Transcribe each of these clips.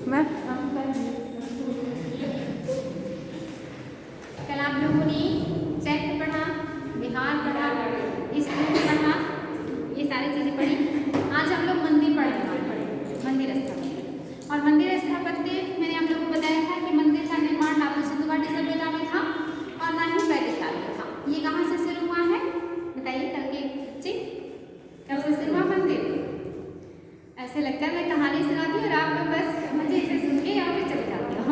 मैं कल आप लोगों ने चैत्र पढ़ा, विहार पढ़ा, स्तूप पढ़ा, ये सारी चीज़ें पढ़ी। आज हम लोग मंदिर पढ़ने वाले हैं, मंदिर स्थापत्य। और मंदिर स्थापत्य मैंने आप लोगों को बताया था कि मंदिर का निर्माण ना तो सिंधु घाटी सभ्यता में था और ना ही वैदिक काल में था। ये कहाँ से शुरू हुआ है बताइए कल के बच्चे, कब से शुरू हुआ मंदिर? ऐसे लगता है मैं कहानी सुनाती हूँ और आप लोग बस मजे से सुन के यहाँ पे चले जाते हो।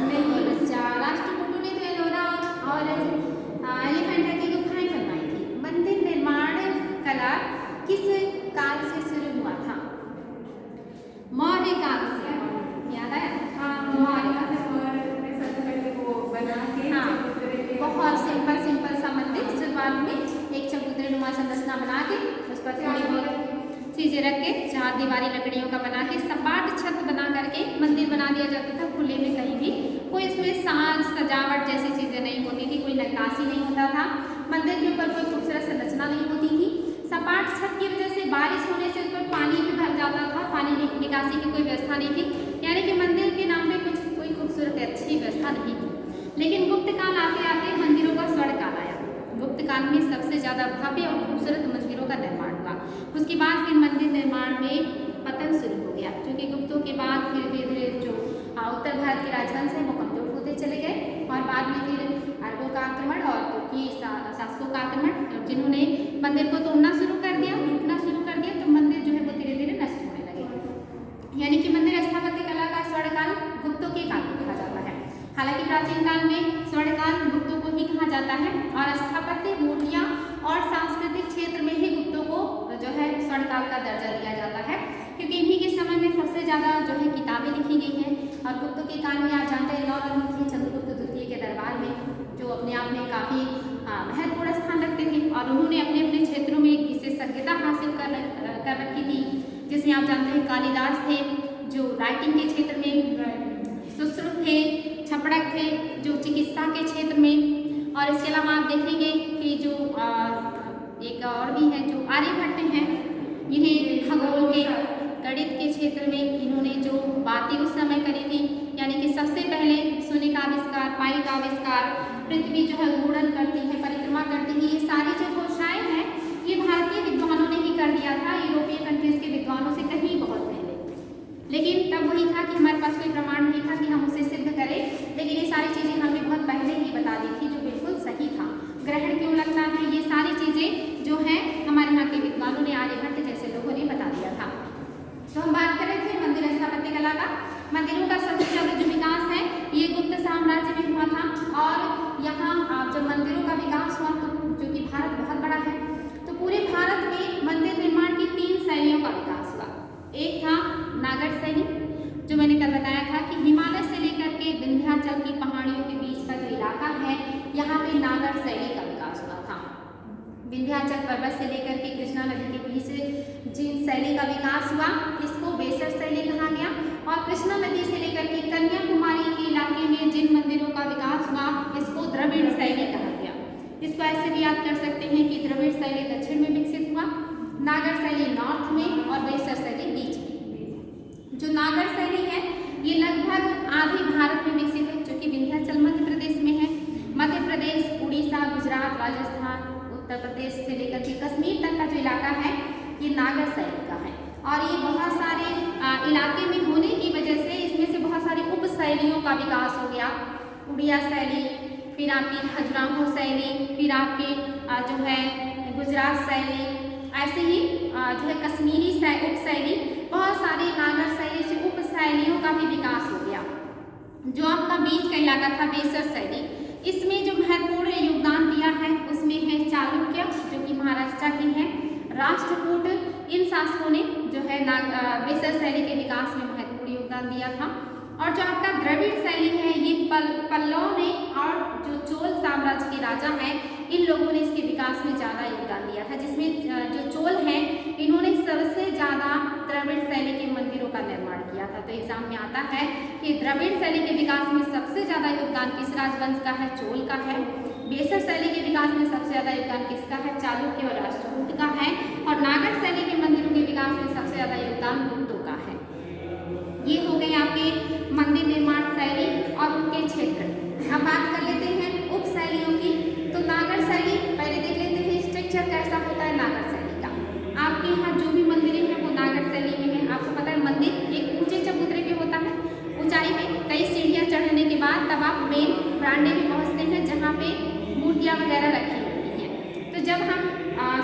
नहीं बच्चा, राष्ट्रकूटों ने तो एलोरा और एलिफेंटा की गुफाएं बनवाई थी। मंदिर निर्माण कला किस काल से शुरू हुआ था? मौर्य काल से। याद है? मौर्य काल से। बहुत सिंपल सा मंदिर, शुरुआत में एक चबूतरे नुमा संरचना बना के उस पर थोड़ी बहुत चीजें रख के, चार दीवारी लकड़ियों का बना के, सपाट छत बना करके मंदिर बना दिया जाता था खुले में कहीं भी। कोई इसमें साज सजावट जैसी चीजें नहीं होती थी, कोई नक्काशी नहीं होता था, मंदिर के ऊपर कोई खूबसूरत संरचना नहीं होती थी। सपाट छत की वजह से बारिश होने से उस पर पानी भी भर जाता था, पानी निकासी की कोई व्यवस्था नहीं थी, यानी कि मंदिर के नाम पे कुछ कोई खूबसूरत अच्छी व्यवस्था नहीं थी। लेकिन गुप्त काल आते आते मंदिरों का स्वर्ण काल आया। गुप्त काल में सबसे ज्यादा भव्य और खूबसूरत मंदिरों का निर्माण हुआ। उसके बाद फिर मंदिर निर्माण में पतन शुरू हो गया, क्योंकि गुप्तों के बाद फिर धीरे धीरे जो उत्तर भारत के राजवंश है वो कमजोर होते चले गए और बाद में फिर अरबों का आक्रमण और तुर्की शासकों का आक्रमण, जिन्होंने मंदिर को तोड़ना शुरू कर दिया, लूटना शुरू कर दिया, तो मंदिर जो है वो धीरे धीरे नष्ट होने लगे। यानी कि मंदिर स्थापत्य कला का स्वर्णकाल गुप्तों के काल को कहा जाता है। हालांकि प्राचीन काल में स्वर्णकाल गुप्तों को ही कहा जाता है और स्थापत्य, मूर्तियां और सांस्कृतिक क्षेत्र में ही गुप्तों को जो है स्वर्णकाल का दर्जा दिया जाता है, क्योंकि इन्हीं के समय में सबसे ज्यादा जो है किताबें लिखी गई हैं। और गुप्तों के काल में आप जानते हैं 9 रत्न थे चंद्रगुप्त द्वितीय के दरबार में, जो अपने आप में काफी महत्वपूर्ण स्थान रखते थे और उन्होंने अपने अपने क्षेत्रों में एक विशेषज्ञता हासिल कर रखी थी। जैसे आप जानते हैं कालिदास थे जो राइटिंग के क्षेत्र में, सुश्रुत थे, छपड़क थे जो चिकित्सा के क्षेत्र में, और इसके अलावा आप देखेंगे कि जो एक और भी है जो आर्यभट्ट हैं, इन्हें खगोल के, गणित के क्षेत्र में इन्होंने जो बातें उस समय करी थी, यानी कि सबसे पहले सोने का आविष्कार, पानी का आविष्कार, पृथ्वी जो है घूर्णन करती है, परिक्रमा करती है, ये सारी जो घोषणाएं हैं ये भारतीय विद्वानों ने ही कर दिया था, यूरोपीय कंट्रीज के विद्वानों से कहीं बहुत पहले। लेकिन तब वही था कि हमारे पास कोई प्रमाण नहीं था कि हम उसे सिद्ध करें, लेकिन ये सारी चीजें हमने बहुत पहले ही बता दी थी, जो बिल्कुल सही था। ग्रहण क्यों लगता है, ये सारी चीजें जो है हमारे यहाँ के विद्वानों ने, आर्यभट्ट जैसे लोगों ने बता दिया था। तो हम बात कर रहे थे मंदिर स्थापत्य कला का। मंदिरों का सबसे ज्यादा जो विकास है ये गुप्त साम्राज्य में हुआ था, और यहाँ जब मंदिरों का विकास हुआ तो जो कि भारत बहुत बड़ा है, तो पूरे भारत में मंदिर निर्माण की 3 शैलियों का विकास हुआ। एक था नागर शैली, जो मैंने कल बताया था कि हिमालय से लेकर के विंध्याचल की पहाड़ियों के बीच का जो इलाका है यहाँ पे नागर शैली का विकास हुआ था। विंध्याचल पर्वत से लेकर के कृष्णा नदी के बीच जिन शैली का विकास हुआ इसको बेसर शैली कहा गया, और कृष्णा नदी से लेकर के कन्याकुमारी के इलाके में जिन मंदिरों का विकास हुआ इसको द्रविड़ शैली कहा गया। इसको ऐसे भी याद कर सकते हैं कि द्रविड़ शैली दक्षिण में विकसित हुआ, नागर शैली नॉर्थ में और बेसर शैली बीच में। जो नागर शैली है ये लगभग आधे भारत में विकसित है, जो कि विंध्याचल मध्य प्रदेश में है। मध्य प्रदेश, उड़ीसा, गुजरात, राजस्थान, उत्तर प्रदेश से लेकर के कश्मीर तक का जो इलाका है ये नागर शैली का है, और ये बहुत सारे इलाके में होने की वजह से इसमें से बहुत सारी उप शैलियों का विकास हो गया। उड़िया शैली, फिर आपकी खजुराहो शैली, फिर आपके जो है गुजरात शैली, ऐसे ही जो है कश्मीरी उप शैली, बहुत सारी नागर शैली से उप शैलियों का भी विकास हो गया। जो आपका बीच का इलाका था बेसर शैली, इसमें जो महत्वपूर्ण योगदान दिया है उसमें है चालुक्य जो कि महाराष्ट्र के हैं, राष्ट्रकूट, इन शासकों ने जो है बेसर शैली के विकास में महत्वपूर्ण योगदान दिया था। और जो आपका द्रविड़ शैली है ये पल्लव ने और जो चोल साम्राज्य के राजा हैं इन लोगों ने इसके विकास में ज़्यादा योगदान दिया था, जिसमें जो चोल हैं इन्होंने सबसे ज़्यादा द्रविड़ शैली के मंदिरों का निर्माण किया था। तो एग्जाम में आता है कि द्रविड़ शैली के विकास में सबसे ज़्यादा योगदान किस राजवंश का है, चोल का है। बेसर शैली के विकास में सबसे ज़्यादा योगदान किसका है, चालुक्य और राष्ट्रकूट का है। और नागर शैली के मंदिरों के विकास में सबसे ज़्यादा योगदान गुप्तों का है। कैसा होता है, नागर शैली का। आपके यहाँ जो भी मंदिरें हैं वो नागर शैली में है। आपको पता है मंदिर एक ऊंचे चबूतरे पे होता है, ऊंचाई में कई सीढ़ियाँ चढ़ने के बाद तब आप मेन बरामदे में पहुँचते हैं जहाँ पे मूर्तियाँ वगैरह रखी होती हैं। तो जब हम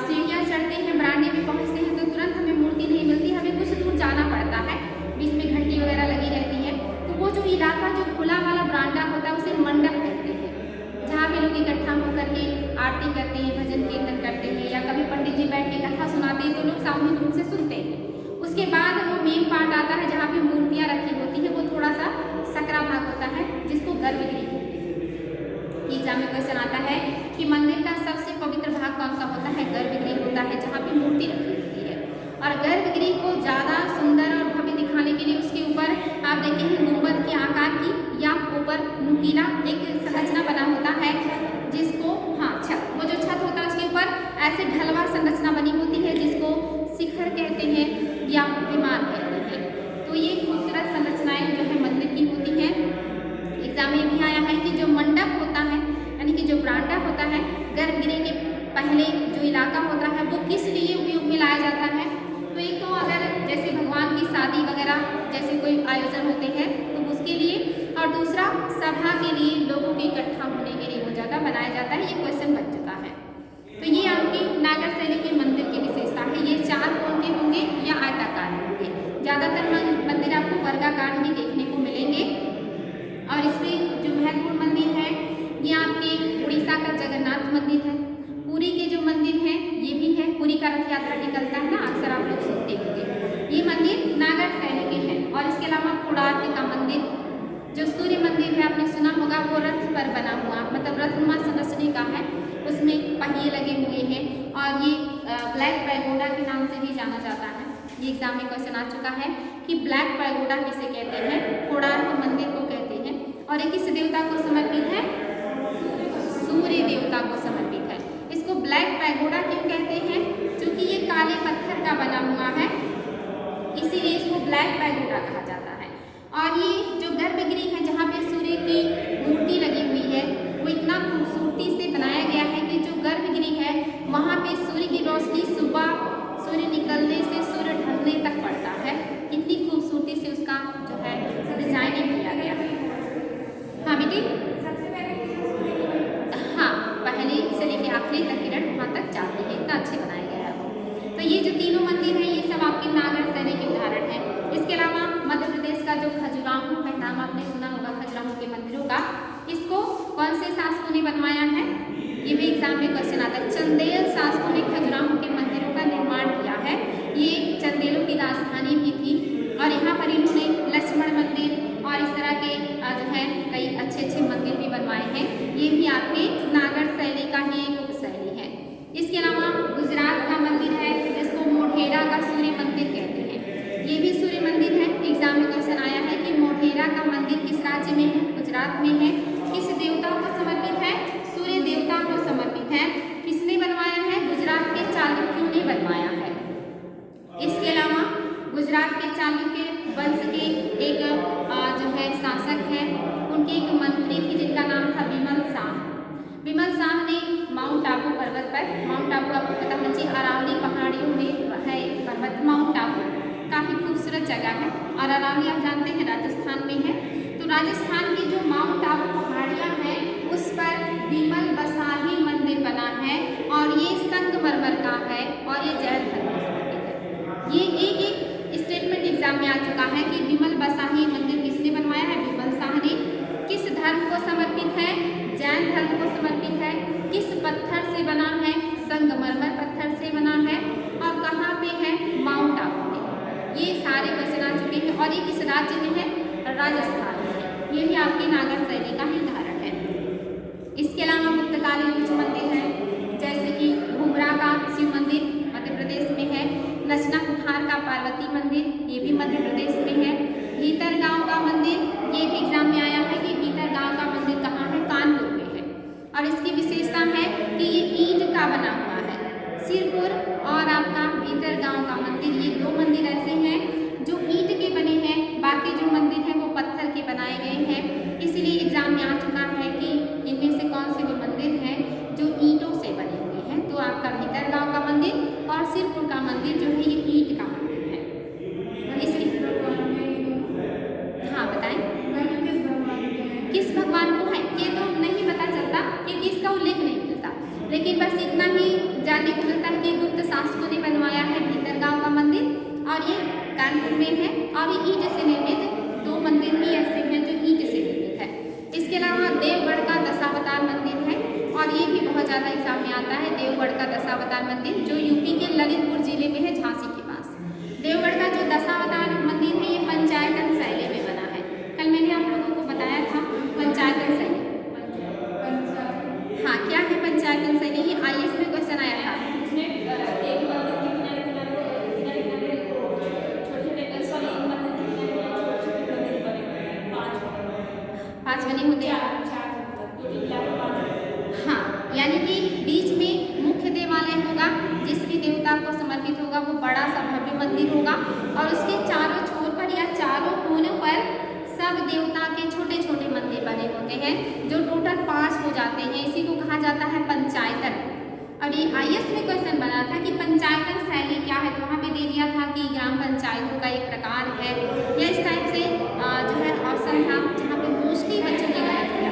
सीढ़ियाँ चढ़ते हैं, बरामदे में पहुँचते हैं तो तुरंत हमें मूर्ति नहीं मिलती, हमें कुछ दूर जाना पड़ता है, बीच में घंटी वगैरह लगी रहती है। तो वो जो इलाका जो खुला वाला बरामदा होता है उसे मंडप कहते हैं, जहाँ पे लोग इकट्ठा होकर के आरती करते हैं, भजन कीर्तन करते हैं, या कभी पंडित जी बैठ के कथा सुनाते हैं तो लोग सामूहिक रूप से सुनते हैं। उसके बाद वो मेन पार्ट आता है जहाँ पे मूर्तियाँ रखी होती हैं, वो थोड़ा सा सकरा भाग होता है जिसको गर्भगृह कहते हैं। एग्जाम में क्वेश्चन आता है कि मंदिर का सबसे पवित्र भाग कौन सा होता है, गर्भगृह होता है जहाँ पे मूर्ति रखी होती है। और गर्भगृह को ज़्यादा सुंदर और भव्य दिखाने के लिए उसके ऊपर आप देखते हैं गुंबद के आकार की या ऊपर नुकीला एक संरचना बना होता है जिसको छत, वो जो छत होता है उसके ऊपर ऐसे ढलवा संरचना बनी होती है जिसको शिखर कहते हैं या विमान कहते हैं। तो ये खूबसूरत संरचनाएं जो है मंदिर की होती हैं। एग्जाम में भी आया है कि जो मंडप होता है यानी कि जो बरामदा होता है गर्भगृह के पहले जो इलाका होता है वो किस लिए उपयोग में लाया जाता है। तो एक तो अगर जैसे भगवान की शादी वगैरह जैसे कोई आयोजन होते हैं तो उसके लिए, और दूसरा सभा के लिए, लोगों के इकट्ठा होने के लिए वो जगह बनाया जाता है। ये क्वेश्चन बन चुका है। तो ये आपकी नागर शैली के मंदिर की विशेषता है। ये 4 कोण के होंगे या आयताकार होंगे। ज़्यादातर मंदिर आपको वर्गाकार ही देखने को मिलेंगे। और इसमें जो महत्वपूर्ण मंदिर है ये आपके उड़ीसा का जगन्नाथ मंदिर है, पुरी के जो मंदिर हैं ये भी है, पुरी का रथ यात्रा निकलता है ना, अक्सर आप लोग सुनते होंगे। ये मंदिर नागर शैली के हैं। और इसके अलावा कोणार्क का मंदिर जो सूर्य मंदिर है आपने सुना होगा, वो रथ पर बना हुआ मतलब रथनुमा संरचना का है, उसमें पहिए लगे हुए हैं और ये ब्लैक पैगोडा के नाम से भी जाना जाता है। ये एग्जाम में क्वेश्चन आ चुका है कि ब्लैक पैगोडा किसे कहते हैं, कोणार्क मंदिर को कहते हैं। और ये किस देवता को समर्पित है, सूर्य देवता को समर्पित है। इसको ब्लैक पैगोडा क्यों कहते हैं, क्योंकि ये काले पत्थर का बना हुआ है इसीलिए इसको ब्लैक पैगोडा कहा जाता है। और ये जो गर्भगृह है जहाँ पे सूर्य की मूर्ति लगी हुई है वो इतना खूबसूरती से बनाया गया है कि जो गर्भगृह है वहाँ पे सूर्य की रोशनी सुबह सूर्य निकलने से सूर्य ढलने तक पड़ता है। इतनी खूबसूरती से उसका जो है डिजाइनिंग किया गया है। हाँ बेटी, हाँ पहले से लेकर आखिरी तक किरण वहाँ तक जाती है, इतना अच्छे बनाया गया है वो। तो ये जो तीनों मंदिर हैं ये सब आपके नागर शैली के उदाहरण हैं। इसके अलावा मध्य प्रदेश का जो खजुराहो है, नाम आपने सुना होगा खजुराहो के मंदिरों का, इसको कौन से शासकों ने बनवाया है, ये भी एग्जाम में क्वेश्चन आता है। चंदेल शासकों ने खजुराहो के मंदिरों का निर्माण किया है। ये चंदेलों की राजधानी भी थी और यहाँ पर इन्होंने लक्ष्मण मंदिर और इस तरह के जो है कई अच्छे अच्छे मंदिर भी बनवाए हैं। ये भी आपके नागर शैली का ही एक उपशैली है। इसके अलावा गुजरात का मंदिर है जिसको मोढेरा का सूर्य मंदिर कहते हैं। ये भी सूर्य मंदिर है। एग्जाम में क्वेश्चन आया है कि मोढेरा का मंदिर किस राज्य में है, गुजरात में है। किस देवता को समर्पित है, सूर्य देवता को समर्पित है। किसने बनवाया है, गुजरात के चालुक्यों ने बनवाया है। इसके अलावा गुजरात के चालुक्य वंश के एक जो है शासक है, उनके एक मंत्री थी जिनका नाम था विमल शाह। विमल शाह ने माउंट आबू पर्वत पर, माउंट आबू आपको पता होना चाहिए अरावली पहाड़ियों में है पर्वत, माउंट आबू काफ़ी खूबसूरत जगह है और अरावली आप जानते हैं राजस्थान में है। तो राजस्थान की जो माउंट आबू पहाड़ियाँ हैं उस पर विमल बसाही मंदिर बना है और ये संगमरमर का है और ये जैन धर्म को समर्पित है। ये एक स्टेटमेंट एग्जाम में आ चुका है कि विमल बसाही मंदिर किसने बनवाया है, विमल शाह ने। किस धर्म को समर्पित है, जैन धर्म को समर्पित है। किस पत्थर से बना है, संगमरमर पत्थर से बना है और कहाँ पे है, माउंट आबू में। ये सारे क्वेश्चन आ चुके हैं और ये किस राज्य में है, राजस्थान में है। ये भी आपके नागर शैली का ही उदाहरण है। इसके अलावा गुप्तकालीन कुछ मंदिर हैं जैसे कि घुमरा का शिव मंदिर मध्य प्रदेश में है। नचना कुठार का पार्वती मंदिर ये भी मध्य प्रदेश में है। भीतर गांव का मंदिर ये भी एग्जाम में आया है कि भीतर गांव का मंदिर कहाँ है, कानपुर में है और इसकी विशेषता है कि ये ईंट का बना हुआ है। सिरपुर और आपका भीतर गांव का मंदिर ये 2 मंदिर ऐसे हैं जो ईंट के बने हैं, बाकी जो मंदिर हैं वो पत्थर के बनाए गए हैं। इसीलिए एग्जाम में आ चुका है कि इनमें से कौन से वो मंदिर हैं जो ईंटों से बने हुए हैं। तो आपका भीतर गांव कानपुर में है और ये ईंट से निर्मित 2 मंदिर ही ऐसे हैं जो ईंट से निर्मित है। इसके अलावा देवगढ़ का दशावतार मंदिर है और ये भी बहुत ज़्यादा एग्जाम में आता है। देवगढ़ का दशावतार मंदिर जो यूपी के ललितपुर जिले में है, झांसी के पास। देवगढ़ का जो दशावतार मंदिर है ये पंचायतन शैली में बना है। कल मैंने आप लोगों को बताया था पंचायतन शैली। हाँ, क्या है पंचायतन शैली? ये IAS में क्वेश्चन आया था। पांच बने होते हैं। हाँ, यानी कि बीच में मुख्य देवालय होगा जिसकी देवता को समर्पित होगा, वो बड़ा सा भव्य मंदिर होगा और उसके चारों छोर पर या चारों कोनों पर सब देवता के छोटे छोटे मंदिर बने होते हैं जो टोटल 5 हो जाते हैं। इसी को कहा जाता है पंचायतन। और ये IAS में क्वेश्चन बना था कि पंचायतन शैली क्या है, तो वहाँ पे दे दिया था कि ग्राम पंचायतों का एक प्रकार है या इस टाइप से जो है ऑप्शन था, जहाँ पे मोस्टली बच्चों ने गलत किया।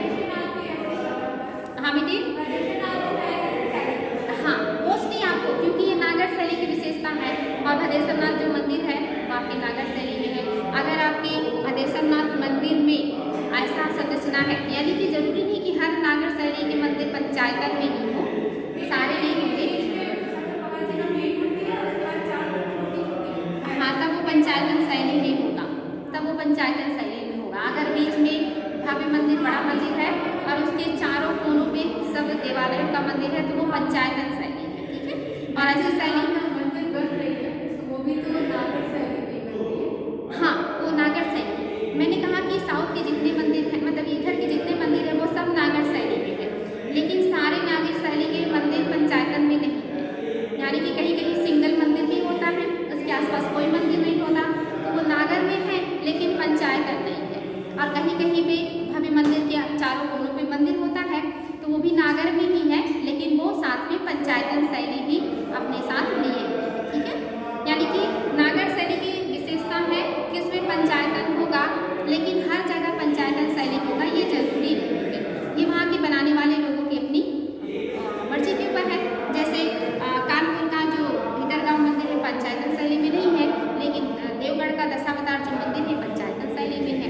हाँ बेटी, हाँ मोस्टली आपको, क्योंकि ये नागर शैली की विशेषता है और भदेश्वरनाथ जो मंदिर है वो आपकी नागर शैली में है। अगर आपकी भदेश्वरनाथ मंदिर में ऐसा संरचना है, यानी कि जरूरी नहीं कि हर नागर शैली के मंदिर पंचायतन में ही हो, सारे नहीं होंगे। हाँ, तब वो पंचायतन शैली में होगा, तब वो पंचायतन शैली में होगा। अगर बीच में भव्य मंदिर, बड़ा मंदिर है और उसके चारों कोनों पे सब देवालयों का मंदिर है तो वो पंचायतन शैली है। ठीक है, और ऐसी शैली मंदिर बन रही है तो वो भी तो नागर शैली में बन रही है। हाँ, वो नागर शैली। मैंने कहा कि साउथ के जितने मंदिर हैं, मतलब इधर के जितने मंदिर हैं वो सब नागर शैली में है, लेकिन सारे नागर शैली के मंदिर पंचायतन में नहीं है। यानी कि कहीं कहीं सिंगल मंदिर भी होता है, उसके आसपास कोई मंदिर नहीं होता, तो वो नागर में है लेकिन पंचायतन नहीं है। और कहीं कहीं पे भव्य मंदिर के चारों कोनों पे मंदिर होता है तो वो भी नागर में ही है, लेकिन वो साथ में पंचायतन शैली भी अपने साथ लिए हुए हैं। ठीक है, यानी कि नागर शैली की विशेषता है कि उसमें पंचायतन होगा, लेकिन हर जगह पंचायतन शैली होगा ये जरूरी नहीं है। ये वहाँ के बनाने वाले लोगों की अपनी मर्जी के ऊपर है। जैसे कानपुर का जो भीतरगांव मंदिर है पंचायतन शैली में नहीं है, लेकिन देवगढ़ का दशावतार जो मंदिर है पंचायतन शैली में है।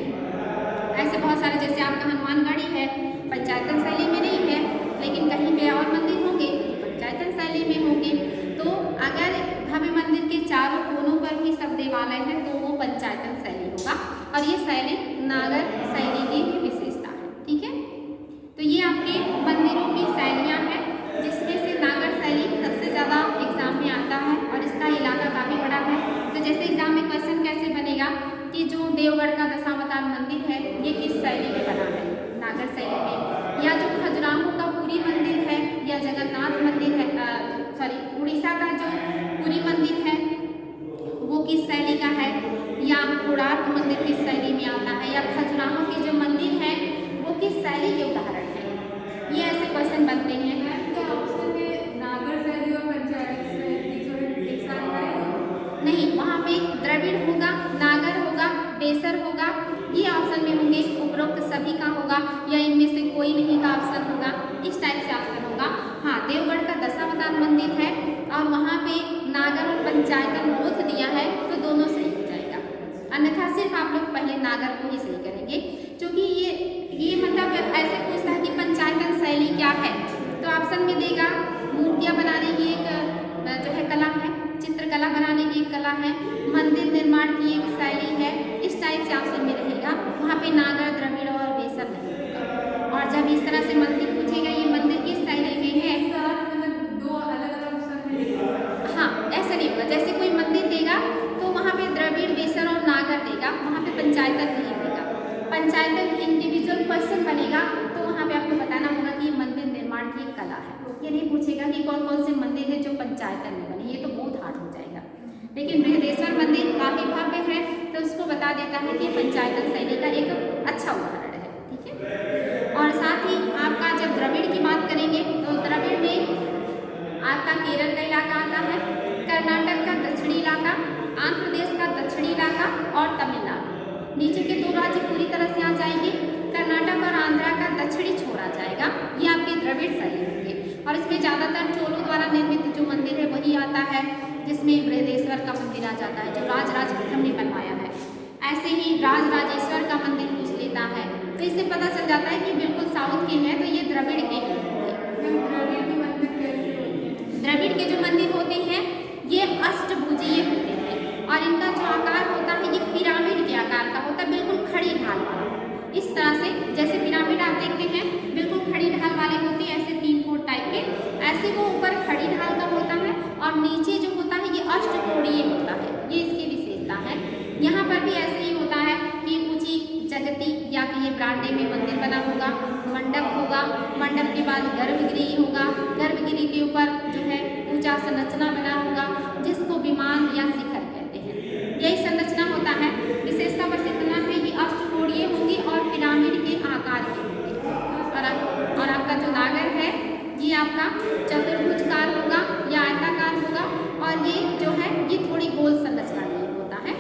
ऐसे बहुत सारे, जैसे आपका हनुमानगढ़ी है पंचायतन शैली में नहीं है, लेकिन कहीं पे और मंदिर होंगे पंचायतन शैली में होंगे। तो अगर भव्य मंदिर के चारों कोनों पर भी सब देवालय हैं तो वो पंचायतन शैली होगा और ये शैली नागर शैली की भी विशेषता है। ठीक है, तो ये आपके मंदिरों की शैलियाँ हैं जिसमें से नागर शैली सबसे ज़्यादा एग्जाम में आता है और इसका इलाका काफ़ी बड़ा है। तो जैसे एग्जाम में क्वेश्चन कैसे बनेगा कि जो देवगढ़ का दशावतार मंदिर है ये किस शैली में बना है, नागर शैली में, या जो खजुराहो का पुरी मंदिर है या जगन्नाथ मंदिर है, उड़ीसा का जो पुरी मंदिर है वो किस शैली का है, या कोणार्क मंदिर किस शैली में आता है, या खजुराहो के जो मंदिर है वो किस शैली के उदाहरण है। ये ऐसे क्वेश्चन बनते हैं। तो ऑप्शन में नागर शैली और पंचायत शैली जो है एक साथ आएगा नहीं, वहाँ पे द्रविड़ होगा, नागर होगा, बेसर होगा, ये ऑप्शन में होंगे। उपरोक्त सभी का होगा या इनमें से कोई नहीं का ऑप्शन होगा, इस टाइप से ऑप्शन होगा। हाँ, देवगढ़ का दशावतार मंदिर है और वहाँ पे नागर और पंचायतन बोथ दिया है तो दोनों सही हो जाएगा, अन्यथा सिर्फ आप लोग पहले नागर को ही सही करेंगे, क्योंकि ये मतलब ऐसे पूछता है कि पंचायतन शैली क्या है, तो ऑप्शन में देगा मूर्तियाँ बनाने की एक जो है कला है, चित्रकला बनाने की एक कला है, मंदिर निर्माण की एक शैली है, इस टाइप से ऑप्शन में रहेगा। वहाँ पे नागर, द्रविड़ और बेसर नहीं होगा। और जब इस तरह से मंदिर पूछेगा ये मंदिर किस शैली में है, मतलब 2 अलग-अलग ऑप्शन। हाँ, ऐसा नहीं होगा, जैसे कोई मंदिर देगा तो वहाँ पे द्रविड़, बेसर और नागर देगा, वहाँ पे पंचायतन नहीं देगा। पंचायतन इंडिविजुअल क्वेश्चन बनेगा तो वहाँ पे आपको बताना होगा कि ये मंदिर निर्माण की एक कला है। ये नहीं पूछेगा कि कौन कौन से मंदिर है जो पंचायतन में बने, ये तो बहुत हार्ड हो जाएगा। लेकिन बृहदेश्वर मंदिर काफ़ी भव्य है तो उसको बता देता है कि पंचायतन शैली का एक अच्छा उदाहरण है। ठीक है, और साथ ही आपका जब द्रविड़ की बात करेंगे तो द्रविड़ में आपका केरल का इलाका आता है, कर्नाटक का दक्षिणी इलाका, आंध्र प्रदेश का दक्षिणी इलाका और तमिलनाडु। नीचे के 2 राज्य पूरी तरह से आ जाएंगे, कर्नाटक और आंध्रा का दक्षिणी छोड़ा जाएगा, ये आपके द्रविड़ शैली होंगे। और इसमें ज़्यादातर चोलों द्वारा निर्मित जो मंदिर है वही आता है, जिसमें बृहदेश्वर का मंदिर आ जाता है जो राजराज प्रथम ने बनवाया है। ऐसे ही राजराजेश्वर का मंदिर पूछ लेता है, तो इससे पता चल जाता है कि बिल्कुल साउथ के हैं तो ये द्रविड़ के हैं। द्रविड़ के जो मंदिर होते हैं ये अष्टभुजीय होते हैं और इनका जो आकार होता है ये पिरामिड के आकार का होता है, बिल्कुल खड़ी ढाल वाला। इस तरह से जैसे पिरामिड आप देखते हैं बिल्कुल खड़ी ढाल वाले होते हैं, ऐसे 3 फुट टाइप के, ऐसे वो ऊपर खड़ी ढाल का होता है और नीचे जो होता है ये अष्टकोणीय होता है, ये इसकी विशेषता है। यहाँ पर भी ऐसे ही होता है कि ऊंची जगती या कि ये ब्रांडे में मंदिर बना होगा, मंडप होगा, मंडप के बाद गर्भगृह होगा, गर्भगृह के ऊपर जो है ऊंचा संरचना बना होगा जिसको विमान या शिखर कहते हैं। यही संरचना होता है। विशेषता पर से बना है ये अष्टकोणीय होंगी और पिरामिड के आकार की होंगी। और आपका जो नागर है ये आपका चतुर्भुजकार होगा या आयताकार होगा और ये जो है ये थोड़ी गोल संरचना की होता है।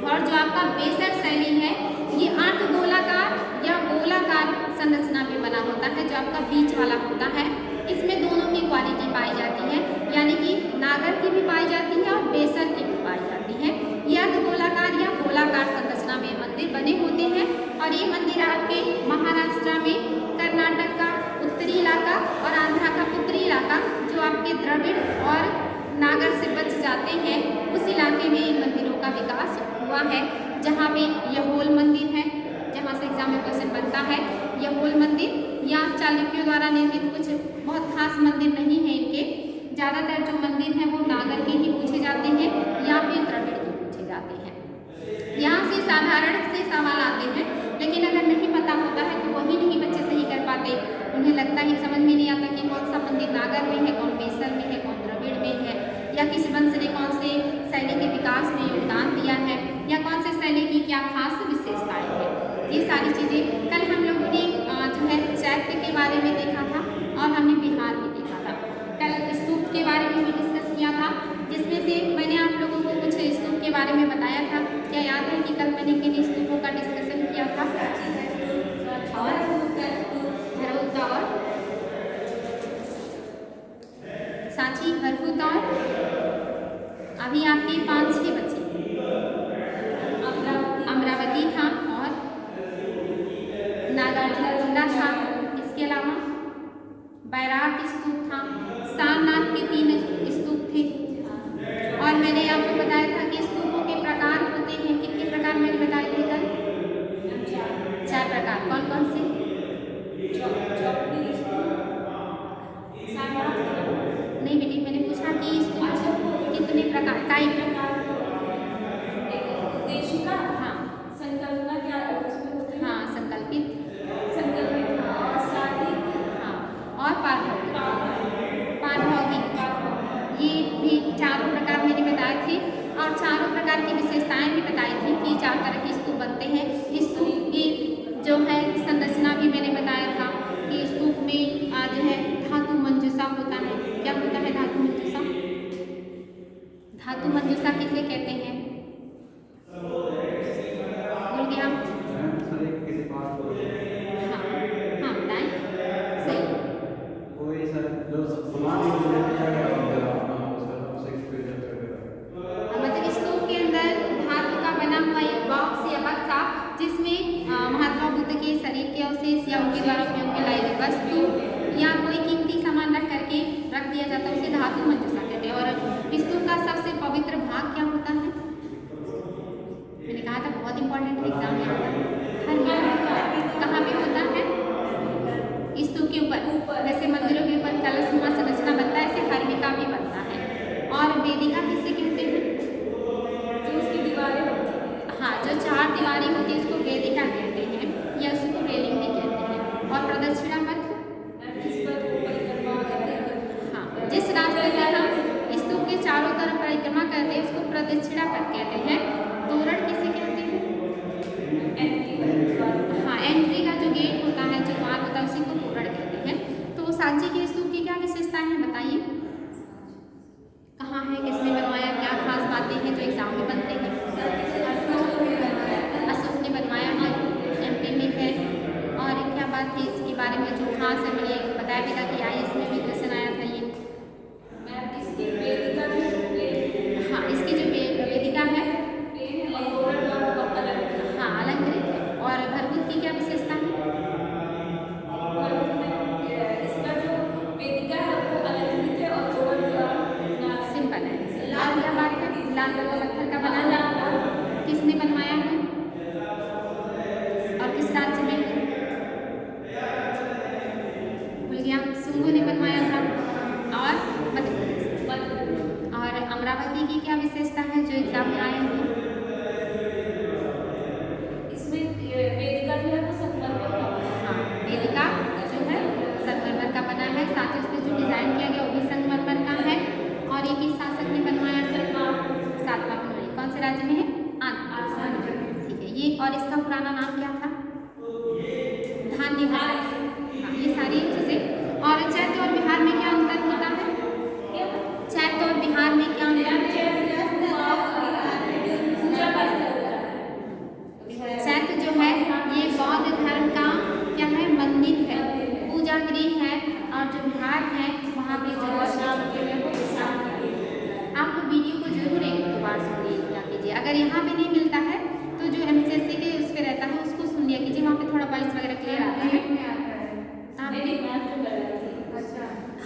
और जो आपका बेसर शैली है ये अर्धगोलाकार या गोलाकार संरचना में बना होता है, जो आपका बीच वाला होता है। इसमें दोनों की क्वालिटी पाई जाती है, यानी कि नागर की भी पाई जाती है और बेसर की भी पाई जाती है। ये अर्धगोलाकार या गोलाकार संरचना में मंदिर बने होते हैं और ये मंदिर आपके महाराष्ट्र में, कर्नाटक का उत्तरी इलाका और आंध्रा का उत्तरी इलाका जो आपके द्रविड़ और नागर से बच जाते हैं उस इलाके में इन मंदिरों का विकास हुआ है। जहाँ पे यहोल मंदिर है, जहाँ से एग्जाम में क्वेश्चन बनता है, यहोल मंदिर या चालुक्यों द्वारा निर्मित कुछ बहुत खास मंदिर नहीं है इनके। ज़्यादातर जो मंदिर हैं वो नागर के ही पूछे जाते हैं या फिर द्रविड़ के पूछे जाते हैं। यहाँ से साधारण से सवाल आते हैं, लेकिन अगर नहीं पता होता है तो वही नहीं बच्चे सही कर पाते। उन्हें लगता है समझ में नहीं आता कि कौन सा मंदिर नागर में है, कौन बेसर में है, कौन द्रविड़ में है, या किस वंश ने कौन से शैली के विकास में योगदान दिया है, या कौन से शैली की क्या खास विशेषताएं हैं। ये सारी चीज़ें कल हम लोगों ने जो है चैत्य के बारे में देखा था और हमने बिहार में देखा था। कल स्तूप के बारे में भी डिस्कस किया था, जिसमें से मैंने आप लोगों को कुछ स्तूप के बारे में बताया था। क्या याद है कि कल मैंने किन स्तूपों का डिस्कशन किया था? और भरहुत और सांची, भरहुत और अभी आपके 5-6 बच्चे, अमरावती था और नागार्जुन था। इसके अलावा बैराट स्तूप था, सारनाथ के 3 स्तूप थे। और मैंने आपको बताया था कि स्तूपों के प्रकार होते हैं। कितने प्रकार मैंने बताए थे कल? 4 प्रकार। कौन कौन से? नहीं बेटी, मैंने पूछा कि स्तूप कितने प्रकार, टाइप। हाँ, हाँ संकल्पित, हाँ, और पारभौतिक। ये भी 4 प्रकार मैंने बताए थे और 4 प्रकार की विशेषताएं भी बताई थी कि 4 तरह के स्तूप बनते हैं। स्तूप की जो है संरचना भी मैंने बताया था कि स्तूप में जो है धातु मंजूषा होता है। क्या होता है धातु मंजूषा? धातु मंजूषा किसे कहते हैं? बोल गया? हाँ बताएं। सही। मतलब स्तूप के अंदर धातु का बना हुआ एक बॉक्स या बक्सा जिसमें महात्मा बुद्ध के शरीर के अवशेष या उनके द्वारा उपयोग में लाई गई वस्तु या कोई कीमती सामान रख करके रख दिया जाता है, उसे धातु मंजूषा कहते हैं। और स्तूप का सबसे पवित्र भाग क्या होता है? मैंने कहा था बहुत इंपॉर्टेंट एग्जाम में आता है। कहाँ पे होता है? स्तूप के ऊपर। जैसे मंदिरों के ऊपर कलश नुमा संरचना बनता है, ऐसे हर्मिका भी बनता है। और वेदिका किसे कहते हैं? जो उसकी दीवारें होती हैं। हाँ, जो 4 दीवारें होती है उसको वेदिका कहते हैं या उसको रेलिंग भी कहते हैं। और प्रदक्षिणा पथ, हाँ, जिस रास्ते से हम स्तूप के चारों तरफ परिक्रमा करते हैं उसको प्रदक्षिणा पथ कहते हैं। तोरण किसे कहते हैं? हाँ, एंट्री का जो गेट होता है, जो द्वार होता है उसी को तोरण कहते हैं। तो सांची के स्तूप की क्या विशेषताएं हैं बताइए? कहाँ है, किसने बनवाया, क्या खास बातें हैं जो एग्जाम में बनते हैं? अशोक ने बनवाया है, एमपी में है। और क्या बात है इसके बारे में जो खास है? मैंने बताया भी था कि IAS में भी क्वेश्चन आया था ये। और इसका पुराना नाम क्या था? धान्य घाटी। हाँ, ये सारी चीजें। और चैत्य और बिहार में क्या अंतर होता है? चैत्य और बिहार में क्या अंतर है? चैत्य जो है ये बौद्ध धर्म का क्या है? मंदिर है, पूजा गृह है। और जो बिहार है वहाँ पे जो आप लोग वीडियो को जरूर एक दो बार सुन लिया कीजिए। अगर यहाँ पे नहीं मिलता है तो जो MCSE के उस पर रहता है उसको सुन लिया कीजिए, वहाँ पे थोड़ा वॉइस वगैरह क्लियर आता है।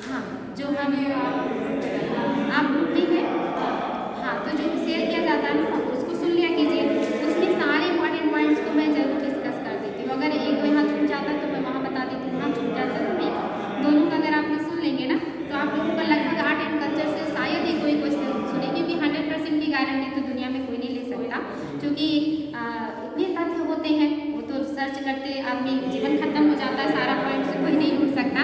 हाँ, जो हम आप ग्रुप में हैं, हाँ, तो जो शेयर किया जाता है ना उसको सुन लिया कीजिए। उसमें सारे इंपॉर्टेंट पॉइंट्स को मैं जरूर डिस्कस कर देती हूँ। अगर एक दो यहाँ छूट जाता है तो मैं वहाँ बता देती हूँ, वहाँ छूट जाता है तो नहीं। दोनों का अगर आप लोग सुन लेंगे ना तो आप लोगों का लगभग आर्ट एंड कल्चर से शायद ही कोई क्वेश्चन सुने, क्योंकि 100% की गारंटी तो दुनिया में कोई नहीं ले सकता, क्योंकि इतने तथ्य होते हैं वो तो सर्च करते आदमी जीवन खत्म हो जाता है, सारा पॉइंट से कोई नहीं ढूंढ सकता,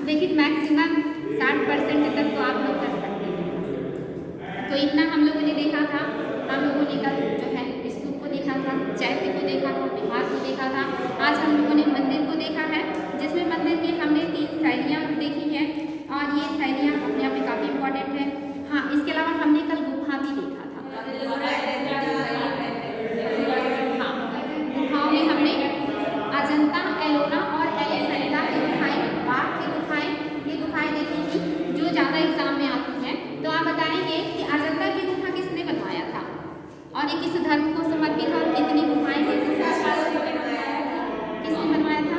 लेकिन मैक्सिमम 60% तक तो आप लोग कर सकते हैं। तो इतना हम लोगों ने देखा था। हम लोगों ने कल जो है स्तूप को देखा था, चैत्य को देखा था, बिहार को देखा था। आज हम लोगों ने मंदिर को देखा है, जिसमें मंदिर की हमने 3 शैलियाँ देखी हैं और ये शैलियाँ अपने आप में काफ़ी इंपॉर्टेंट है। हाँ, इसके अलावा हमने कल गुफा भी देखा था। हाँ, गुफाओं में हमने अजंता, एलोरा और एलिफेंटा की गुफाएं, बाघ की गुफाएं, ये गुफाएं देखी थी जो ज़्यादा एग्जाम में आती हैं। तो आप बताएंगे कि अजंता की गुफा किसने बनवाया था और ये किस धर्म को समर्पित है और कितनी गुफाएं हैं? किसने बनवाया था?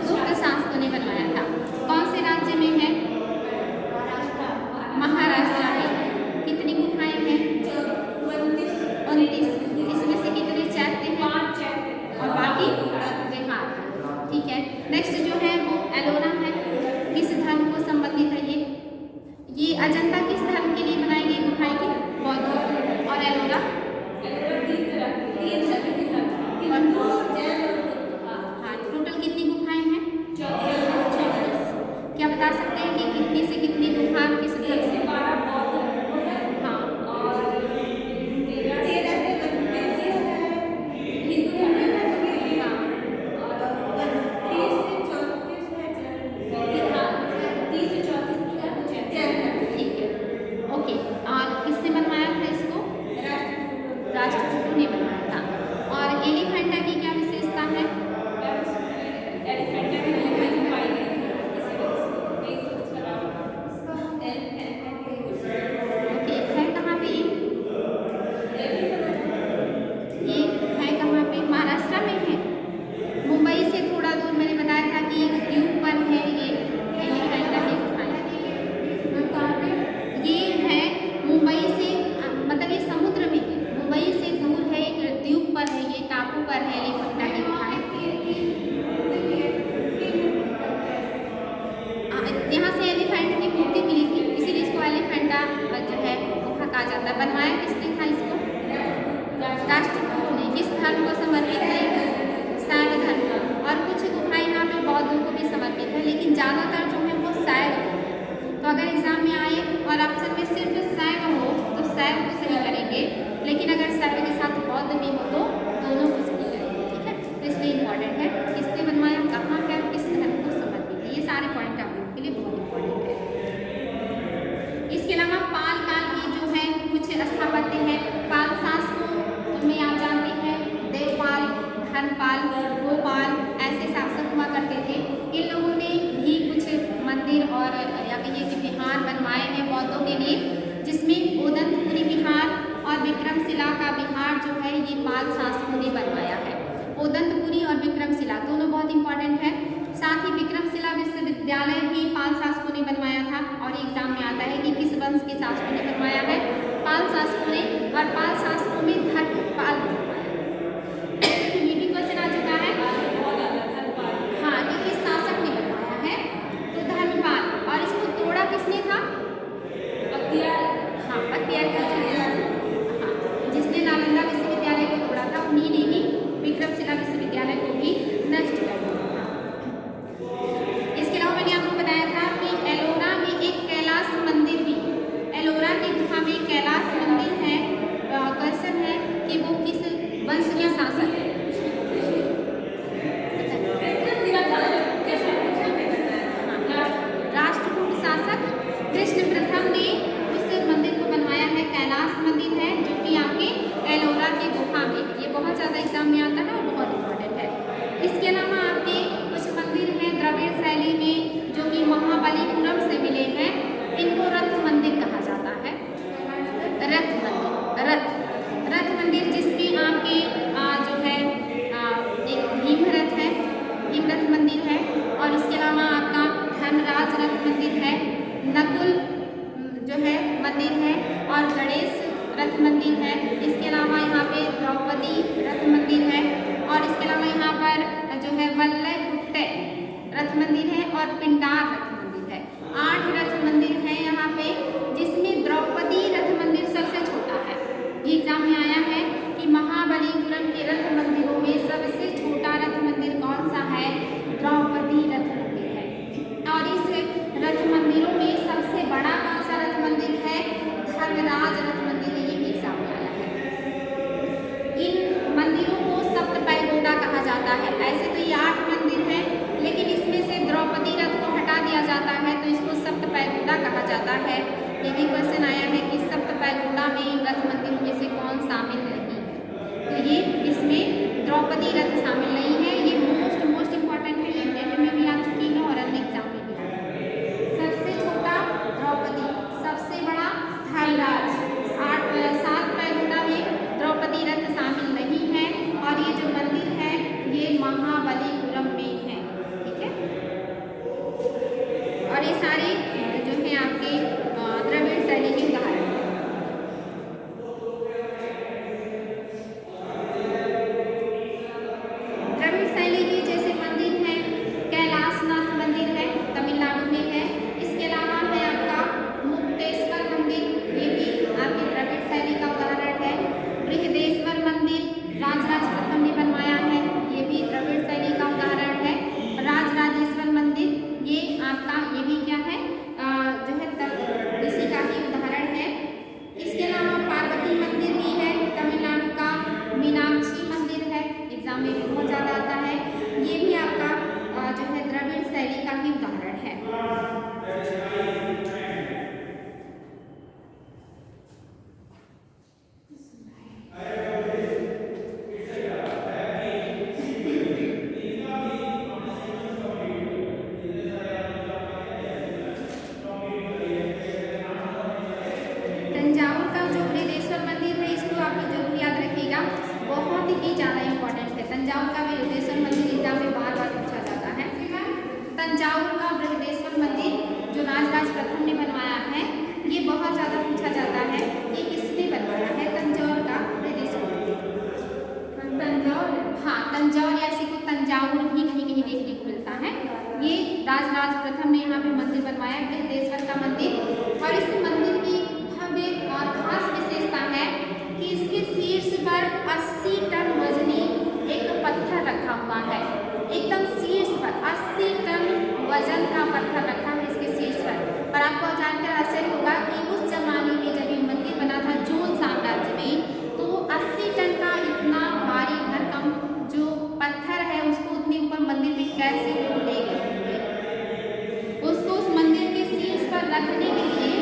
गुप्त शासकों ने बनवाया था। कौन से राज्य में है? महाराष्ट्र में। कितनी गुफाएं हैं? 29। इसमें से कितने चैत्य हैं? 5 और बाकी बिहार। ठीक है, नेक्स्ट जो है वो एलोरा है। किस धर्म को संबंधित है ये अजंता किस धर्म के लिए बनाई गई गुफाएं थी? बौद्ध। और एलोरा हाँ, टोटल कितनी गुफाएं हैं? 24। क्या बता सकते हैं कि कितनी से कितनी गुफा किस धर्म से? हाँ, ठीक है, ओके। और किसने बनवाया था इसको? राष्ट्रकूटों ने बनवाया था। और एलिफेंटा की क्या विशेषता है? ओके, है कहाँ पे ये है कहाँ पे? महाराष्ट्र में है। मुंबई से थोड़ा दूर मैंने बताया था कि एक द्वीप पर है ये एलिफेंटा की गुफाएं। ये है मुंबई से, मतलब ये समुद्र में है, मुंबई से दूर है, एक द्वीप पर है, ये टापू पर है एलिफेंटा की गुफाएं। यहाँ से एलिफेंट की मूर्ति मिली थी, इसीलिए इसको एलिफेंटा जो है गुफा कहा जाता है। बनवाया किसने था इसको? राष्ट्रकूटों ने। किस धर्म को समर्पित है? शैव धर्म। और कुछ गुफाएं यहाँ पे बौद्धों को भी समर्पित है, लेकिन ज़्यादातर जो है वो शैव को है। तो अगर एग्जाम में आए और ऑप्शन में सिर्फ शैव हो तो शैव को सही करेंगे, लेकिन अगर शैव के साथ बौद्ध भी हो तो दोनों को सही करेंगे। ठीक है, तो इसलिए इंपॉर्टेंट है किसने बनवाया, कहाँ है, किस धर्म को समर्पित है, ये सारे पॉइंट आप लोगों के लिए बहुत इंपॉर्टेंट है। इसके अलावा पाल काल की जो है कुछ स्थापत्य है। पाल शासकों में आप जानते हैं देवपाल, धर्मपाल, गोपाल ऐसे शासक हुआ करते थे। इन लोगों ने भी कुछ मंदिर और या कहिए कि विहार बनवाए हैं बौद्धों के लिए, जिसमें ओदंतपुरी विहार और विक्रमशिला का विहार जो है ये पाल शासकों ने बनवाया है। ओदंतपुरी और विक्रमशिला दोनों बहुत इंपॉर्टेंट है। साथ ही विक्रमशिला विश्वविद्यालय भी पाल शासकों ने बनवाया था और एग्जाम में आता है कि किस वंश के शासकों ने बनवाया है? पाल शासकों ने। और पाल शासकों में धर्मपाल बनवाया। ये भी क्वेश्चन आ चुका है। हाँ, कि किस शासक ने बनवाया है? तो धर्मपाल। और इसको तोड़ा किसने था? हाँ, बख्तियार खिलजी। हाँ, जिसने नालंदा विश्वविद्यालय को तोड़ा था उन्हीं ने ही विक्रमशिला विश्वविद्यालय को भी नष्ट कर दिया था। इसके अलावा मैंने आपको बताया था कि एलोरा में एक कैलाश मंदिर भी है। एलोरा की गुफा में कैलाश मंदिर है। क्वेश्चन है कि वो किस वंश का शासक है? और पिंडार रथ मंदिर है। 8 रथ मंदिर है यहाँ पे, जिसमें द्रौपदी रथ मंदिर सबसे छोटा है। ये एग्जाम में आया है कि महाबलीपुरम के रथ मंदिरों में सबसे छोटा रथ मंदिर कौन सा है? द्रौपदी रथ मंदिर है। और इस रथ मंदिरों में सबसे बड़ा कौन सा रथ मंदिर है? धर्मराज रथ मंदिर है। ये भी एग्जाम में आया है। इन मंदिरों को सप्त पैगोडा कहा जाता है। ऐसे तो ये 8 मंदिर हैं, लेकिन इसमें से द्रौपदी रथ को हटा दिया जाता है तो इसको सप्त पैगोडा कहा जाता है। ये भी क्वेश्चन आया है कि सप्त पैगोडा में इन रथ मंदिरों में से कौन शामिल नहीं है? तो ये इसमें द्रौपदी रथ शामिल नहीं है। ये मोस्ट इंपॉर्टेंट है। ये नेट में भी आ चुकी है और अन्य एग्जाम में भी आ चुकी है। सबसे छोटा द्रौपदी, सबसे बड़ा धर्मराज। 7 पैगोडा में द्रौपदी रथ शामिल नहीं है। और ये जो मंदिर है ये महाबलीपुरम में है। ठीक है। और ये सारे जो है आपके द्रविड़ शैली के उदाहरण हैं। द्रविड़ शैली के जैसे मंदिर है, कैलाशनाथ मंदिर है, तमिलनाडु में है। इसके अलावा है आपका मुक्तेश्वर मंदिर, ये भी आपके द्रविड़ शैली का उदाहरण है। बृहदेश्वर मंदिर राजराज प्रथम ने बनवाया है, ये भी द्रविड़ शैली का उदाहरण है। राजराजेश्वर मंदिर ये आपका, ये भी क्या है जो है इसी का ही उदाहरण है। इसके अलावा पार्वती मंदिर भी है, तमिलनाडु का मीनाक्षी मंदिर है, एग्जाम में भी बहुत ज़्यादा आता है। ये भी आपका जो है द्रविड़ शैली का ही उदाहरण है। तंजावुर का जो बृहदेश्वर मंदिर है इसको आप लोग जरूर याद रखिएगा, बहुत ही ज़्यादा इंपॉर्टेंट है। तंजावुर का बृहदेश्वर मंदिर एग्जाम में बार बार पूछा जाता है। तंजावुर का बृहदेश्वर मंदिर जो राजराज प्रथम ने बनवाया है, ये बहुत ज़्यादा पूछा जाता है। ये किसने बनवाया है? तंजौर का बृहदेश्वर मंदिर। तंजौर, हाँ तंजौर, या इसी को तंजावुर भी कहीं कहीं देखने को मिलता है। ये राजराज प्रथम ने यहाँ पे मंदिर बनवाया, बृहदेश्वर का मंदिर। और इस मंदिर की और खास विशेषता है कि इसके शीर्ष पर 80 टन वजनी एक पत्थर रखा हुआ है। एकदम शीर्ष पर 80 टन वजन का पत्थर रखा है इसके शीर्ष पर। और आपको जानकर आश्चर्य होगा कि उस जमाने में जब ये मंदिर बना था चोल साम्राज्य में, तो 80 टन का इतना भारी भरकम जो पत्थर है उसको उतने ऊपर मंदिर में कैसे लोग ले गए? उसको उस मंदिर के शीर्ष पर रखने के लिए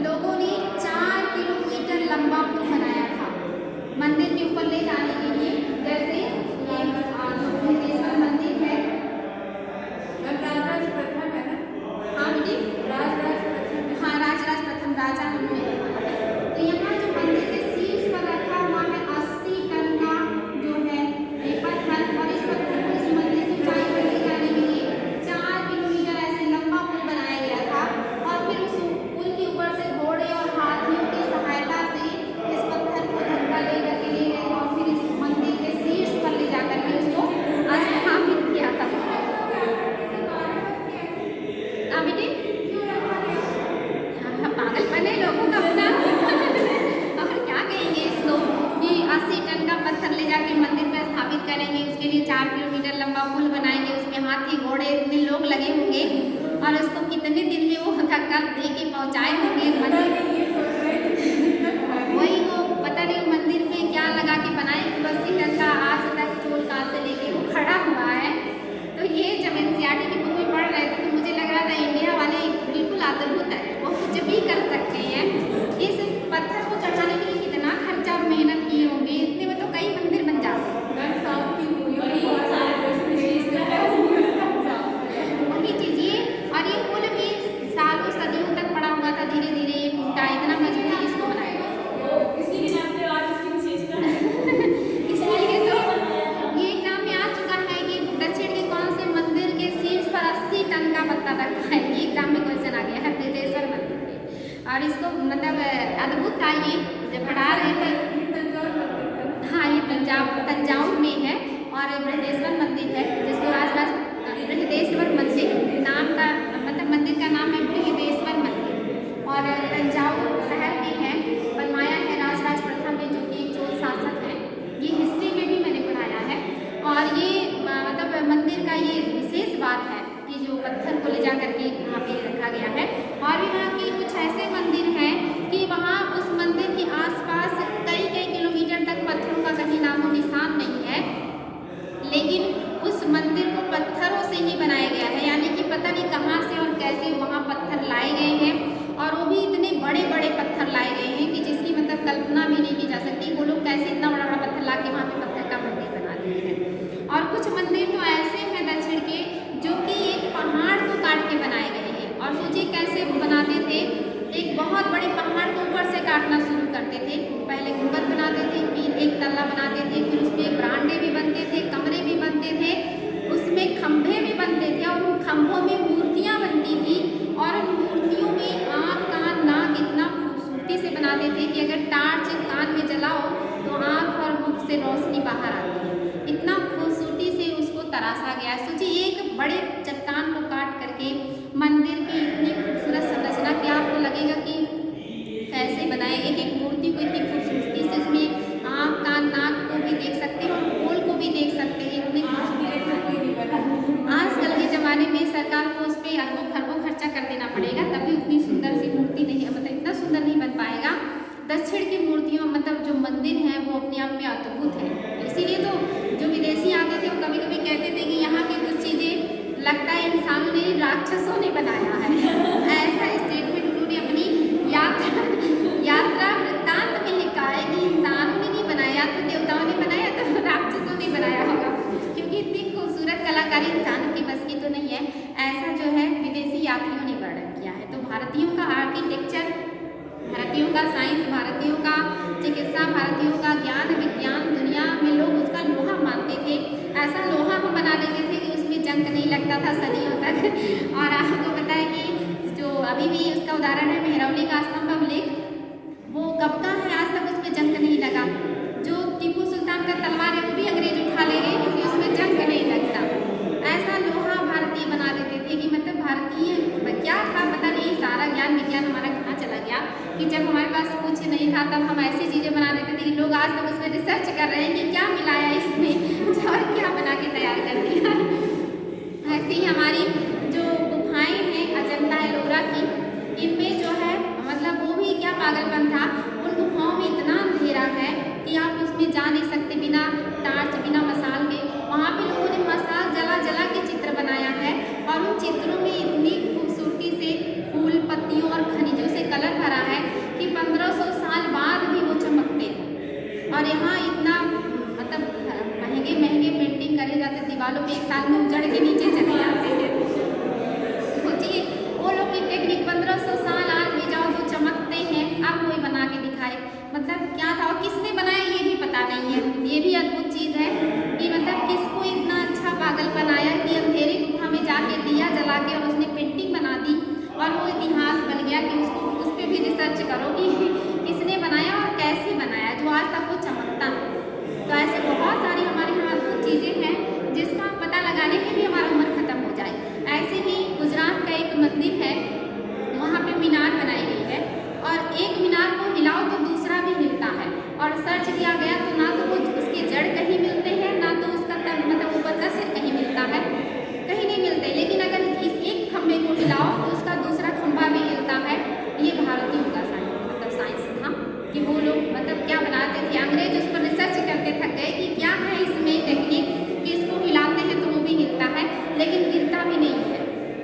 लोगों ने 4 किलोमीटर लंबा पुल बनाया था मंदिर के ऊपर ले जाने के लिए। जैसे ये जो बृहदेश्वर मंदिर है, राजराज प्रथम है ना? हाँ बेटी, राजराज प्रथम, हाँ राजराज प्रथम राजा ने बनाया। तो यहाँ जो मंदिर के शीर्ष पर रखा हुआ है 80 टन का जो है ये पत्थर, और इस पत्थर को इस मंदिर की ऊंचाई पर ले जाने के लिए 4 किलोमीटर ऐसे लंबा पुल बनाया गया था। और फिर उस पुल के ऊपर से घोड़े और हाथियों की सहायता से इस पत्थर को धक्का ले करके ले गए और फिर इस मंदिर के शीर्ष पर ले जाकर के उसको स्थापित किया था। बेटी पागलपन है लोगों का अपना। और क्या कहेंगे इसको कि 80 टन का पत्थर ले जाके मंदिर पर स्थापित करेंगे, उसके लिए 4 किलोमीटर लंबा पुल बनाएंगे, उसमें हाथी घोड़े इतने लोग लगे होंगे और उसको कितने दिन में वो धक्का दे के पहुँचाए होंगे मंदिर। वही वो पता नहीं मंदिर में क्या लगा के बनाए कि 80 टन का आज तक चोल काल से लेके वो खड़ा हुआ है। तो ये जब एनसीईआरटी की बुक में पढ़ रहे थे तो मुझे लग रहा था इंडिया वाले बिल्कुल अद्भुत है, वो कुछ भी कर सकते हैं। इस पत्थर को चढ़ाने के लिए कितना खर्चा और मेहनत किए होंगे, इतने में तो कई मंदिर बन जाते। वही चीज़ ये, और ये पुल भी सालों सदियों तक पड़ा हुआ था, धीरे धीरे ये टूटा, इतना मजबूत इसको बनाएगा। इसलिए तो ये एग्जाम में आ चुका है कि दक्षिण के कौन से मंदिर के शीर्ष पर 80 टन का पत्थर रखा है। ये एग्जाम में क्वेश्चन आ गया है बृहदेश्वर मंदिर में। और इसको मतलब अद्भुत था ये जब पढ़ा रहे थे। हाँ ये तंजावुर में है और बृहदेश्वर मंदिर है जिसको राजराज बृहदेश्वर मंदिर नाम का मतलब मंदिर का नाम है बृहदेश्वर मंदिर और तंजावुर शहर में है, बनवाया है राजराज प्रथम ने, जो कि एक चोल शासक है। ये हिस्ट्री में भी मैंने पढ़ाया है। और ये मतलब मंदिर का ये विशेष बात है कि जो पत्थर को ले जा करके वहाँ पे रखा गया है। और भी वहाँ के कुछ ऐसे मंदिर हैं कि वहाँ उस मंदिर के आसपास कई कई किलोमीटर तक पत्थरों का कहीं नामो निशान नहीं है, लेकिन उस मंदिर को पत्थरों से ही बनाया गया है। यानी कि पता नहीं कहाँ से और कैसे वहाँ पत्थर लाए गए हैं, और वो भी इतने बड़े बड़े पत्थर लाए गए हैं कि जिसकी मतलब कल्पना भी नहीं की जा सकती। वो लोग कैसे इतना बड़ा बड़ा पत्थर ला के वहाँ पे पत्थर का मंदिर बना दिए हैं। और कुछ मंदिर तो ऐसे हैं दक्षिण के जो कि एक पहाड़ को काट के बनाए गए हैं। और सोचिए कैसे बनाते थे, एक बहुत बड़े पहाड़ को ऊपर से काटना शुरू करते थे। पहले गुंबद बनाते थे, फिर एक तल्ला बनाते थे, फिर उसमें बरांडे भी बनते थे, कमरे भी बनते थे, उसमें खंभे भी बनते थे, और उन खंभों में मूर्तियाँ बनती थी। और उन मूर्तियों में आँख कान नाक इतना खूबसूरती से बनाते थे कि अगर टार्च कान में जलाओ तो आँख और मुख से रोशनी बाहर आती है। इतना खूबसूरती से उसको तराशा गया है। सोचिए एक बड़े चट्टान को काट करके मंदिर की इतनी खूबसूरत संरचना, कि आपको लगेगा कि कैसे बनाए। एक एक मूर्ति को इतनी खूबसूरती से उसमें आँख कान नाक को भी देख सकते हैं और फूल को भी देख सकते हैं, इतनी खूबसूरत। आजकल के ज़माने में सरकार को उस पर अरबों खरबों खर्चा कर देना पड़ेगा, तभी उतनी सुंदर सी मूर्ति नहीं, मतलब इतना सुंदर नहीं बन पाएगा। दक्षिण की मूर्तियों मतलब जो मंदिर हैं वो अपने आप में अद्भुत है। इसीलिए तो जो विदेशी आते थे वो कभी कभी कहते थे कि यहाँ की कुछ चीज़ें लगता है इंसानों ने, राक्षसों ने बनाया है। ऐसा स्टेटमेंट उन्होंने अपनी यात्रा वृत्तांत में लिखा है कि इंसानों ने नहीं बनाया, तो देवताओं ने बनाया, तो राक्षसों ने बनाया होगा, क्योंकि इतनी खूबसूरत कलाकारी इंसानों की बस की तो नहीं है। ऐसा जो है विदेशी यात्रियों ने वर्णन किया है। तो भारतीयों का आर्किटेक्चर, भारतीयों का साइंस, भारतीयों का चिकित्सा, भारतीयों का ज्ञान विज्ञान, दुनिया में लोग उसका लोहा मानते थे। ऐसा लोहा हम बना देते थे कि उसमें जंग नहीं लगता था सदियों तक। और आपको पता है कि जो अभी भी उसका उदाहरण है मेहरौली का स्तंभ अभिलेख, वो कब का है, आज तक उसमें जंग नहीं लगा। जो टीपू सुल्तान का तलवार है वो भी अंग्रेज उठा ले गए क्योंकि उसमें जंग नहीं लगता। ऐसा लोहा भारतीय बना देते थे कि मतलब भारतीय क्या था पता नहीं, सारा ज्ञान विज्ञान हमारा कहाँ चला गया कि जब हमारे पास कुछ नहीं था तब हम ऐसी चीज़ें बना देते थे कि लोग आज तक उसमें रिसर्च कर रहे हैं कि क्या मिलाया इसमें और क्या बना के तैयार कर दिया। ऐसे ही हमारी जो गुफाएं हैं अजंता एलोरा की, इनमें जो है मतलब वो भी क्या पागलपन था, उन गुफाओं में इतना अंधेरा है कि आप उसमें जा नहीं सकते बिना टार्च बिना मसाल के। वहाँ पे लोगों ने मसाल जला जला के चित्र बनाया है, और उन चित्रों में इतनी खूबसूरती से फूल पत्तियों और खनिजों से कलर भरा है कि 1500 साल बाद भी वो चमकते हैं। और यहाँ इतना मतलब महंगे महंगे पेंटिंग करे जाते, दीवारों पे एक साल में उजड़ के नीचे चले जाते हैं। सोचिए वो लोग की टेक्निक 1500 साल आज भी जाओ तो चमकते हैं। अब कोई बना के दिखाए, मतलब क्या था और किसने बनाया ये भी पता नहीं है। ये भी अद्भुत चीज़ है कि मतलब किसको इतना अच्छा पागलपन आया कि अंधेरे गुफा में जाके दिया जला के और उसने पेंटिंग बना दी, और वो इतिहास बन गया कि उसको उस पर भी रिसर्च करो कि किसने बनाया और कैसे बनाया, जो आज तक वो चमकता है। तो ऐसे बहुत सारी हमारे यहाँ अद्भुत चीज़ें हैं जिसका पता लगाने में भी हमारा उम्र खत्म हो जाए। ऐसे ही गुजरात का एक मंदिर है, वहाँ पे मीनार बनाई गई है, और एक मीनार को हिलाओ तो दूसरा भी हिलता है। और सर्च किया गया तो ना तो वो उसके जड़ कहीं मिलते हैं, ना तो उसका मतलब ऊपर का सिर कहीं मिलता है, कहीं नहीं मिलते। लेकिन अगर एक खंभे को हिलाओ तो उसका दूसरा खंभा भी हिलता है। ये भारतीयों का साइंस था कि वो लोग मतलब क्या बनाते थे। अंग्रेज उस पर रिसर्च करते थक गए कि क्या है इसमें टेक्निक कि इसको हिलाते हैं तो वो भी हिलता है लेकिन गिरता भी नहीं है,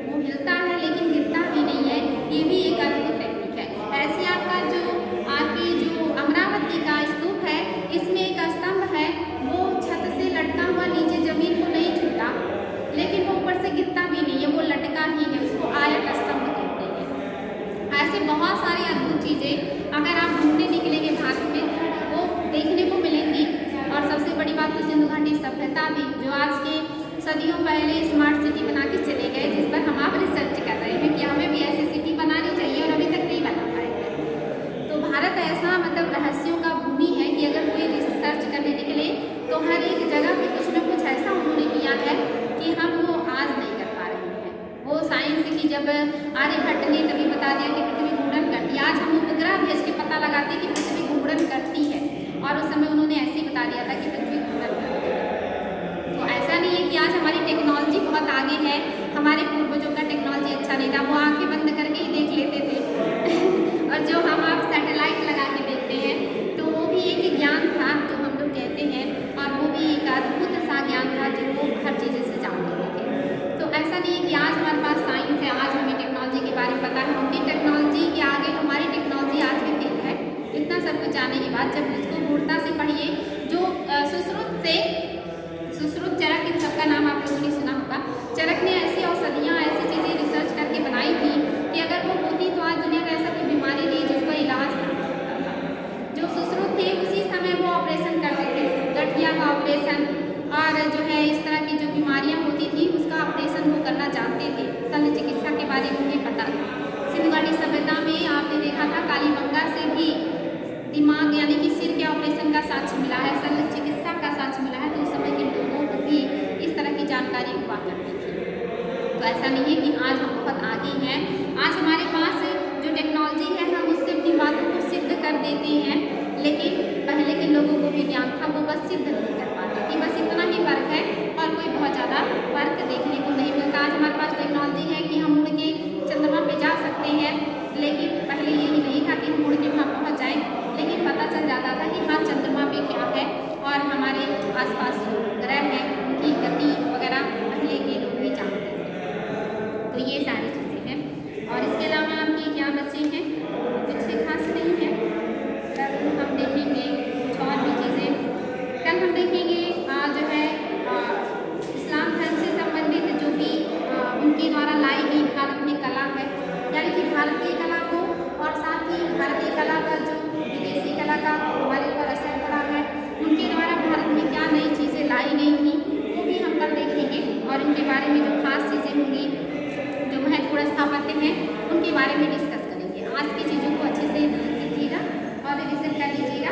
वो हिलता है लेकिन गिरता भी नहीं है। ये भी एक अद्भुत टेक्निक है। ऐसे आपका जो आपकी जो अमरावती का स्तूप है, इसमें एक स्तंभ है, वो छत से लटका हुआ नीचे जमीन को नहीं छूता, लेकिन वो ऊपर से गिरता भी नहीं है, वो लटका ही है, उसको आयत स्तंभ कहते हैं। ऐसे बहुत सारी अद्भुत चीज़ें अगर आप घूमने निकलेंगे भारत में वो देखने को मिलेंगी। और सबसे बड़ी बात तो सिंधु घाटी सभ्यता भी, जो आज के सदियों पहले स्मार्ट सिटी बना के चले गए, जिस पर हम आप रिसर्च कर रहे हैं कि हमें भी ऐसी सिटी बनानी चाहिए और अभी तक नहीं बना पाए हैं। तो भारत ऐसा मतलब रहस्यों का भूमि है कि अगर कोई रिसर्च करने निकले तो हर एक जगह पे कुछ न कुछ ऐसा उन्होंने किया है कि हम वो आज नहीं कर पा रहे हैं। वो साइंस जब आर्यभट्ट ने तभी बता दिया कि पृथ्वी घूर्णन करती है। आज हम उपग्रह भेज के पता लगाते हैं कि पृथ्वी घूर्णन करती है, और उस समय उन्होंने ऐसे ही बता दिया था कि पृथ्वी घूर्णन करती है। तो ऐसा नहीं है कि आज हमारी टेक्नोलॉजी बहुत आगे है, हमारे पूर्वजों का टेक्नोलॉजी अच्छा नहीं था, वो आंखें बंद करके ही देख लेते थे और जो हम आप सैटेलाइट लगा के देखते हैं तो वो भी एक ज्ञान था जो हम लोग कहते हैं, और वो भी एक अद्भुत सा ज्ञान था जो वो हर चीज़ से जान लेते थे। तो ऐसा नहीं है कि आज हमारे पास साइंस है, आज हमें टेक्नोलॉजी के बारे में पता है, उनकी टेक्नोलॉजी के आगे हमारी टेक्नोलॉजी आज भी फेल है। इतना सब कुछ जानने के बाद जब उसको गूढ़ता से पढ़िए, जो सुश्रुत चरक, इन सबका नाम आप लोगों ने सुना होगा। चरक ने ऐसी औषधियाँ, ऐसी चीज़ें रिसर्च करके बनाई थी कि अगर वो होती तो आज दुनिया में ऐसा कोई बीमारी नहीं जिसका इलाज नहीं हो सकता था। जो सुश्रुत थे उसी समय वो ऑपरेशन करते थे, गठिया का ऑपरेशन और जो है इस तरह की जो बीमारियां होती थी उसका ऑपरेशन वो करना जानते थे। शल्य चिकित्सा के बारे में उन्हें पता था। सिंधु घाटी सभ्यता में आपने देखा था कालीबंगा से भी दिमाग यानी कि सिर के ऑपरेशन का साक्ष्य मिला है, शल्य चिकित्सा का साक्ष्य मिला है। तो उस समय के लोगों को भी इस तरह की जानकारी हुआ करती थी। तो ऐसा नहीं है कि आज हम बहुत आगे हैं, आज हमारे पास जो टेक्नोलॉजी है हम उससे अपनी बातों को सिद्ध कर देते हैं, लेकिन पहले के लोगों को भी ज्ञान था, वो बस सिद्ध नहीं कर पाते थे। बस इतना ही फर्क है और कोई बहुत ज़्यादा फर्क देखने को नहीं मिलता। आज हमारे पास टेक्नोलॉजी है कि हम उड़ के चंद्रमा पे जा सकते हैं, लेकिन पहले यही नहीं था कि हम उड़ के वहाँ पहुँच जाएँ, लेकिन पता चल जाता था कि हाँ चंद्रमा पे क्या है और हमारे आसपास जो ग्रह हैं उनकी गति वगैरह पहले के लोग भी जानते थे। तो ये सारी चीज़ें हैं, और इसके अलावा आपकी क्या बची हैं, कुछ खास नहीं है। कल हम देखेंगे कुछ और भी चीज़ें। कल हम देखेंगे जो है इस्लाम धर्म से संबंधित जो भी उनके द्वारा लाई गई भारत में कला है, यानी कि भारतीय कला को, और साथ ही भारतीय कला पर जो विदेशी कला का हमारे ऊपर असर पड़ा है, उनके द्वारा भारत में क्या नई चीज़ें लाई गई थी वो भी हम कल देखेंगे, और इनके बारे में जो खास चीज़ें होंगी, जो महत्वपूर्ण स्थापत्य हैं, उनके बारे में डिस्कस करेंगे। आज की चीज़ों को अच्छे से ध्यान दीजिएगा और रिविजन कर लीजिएगा।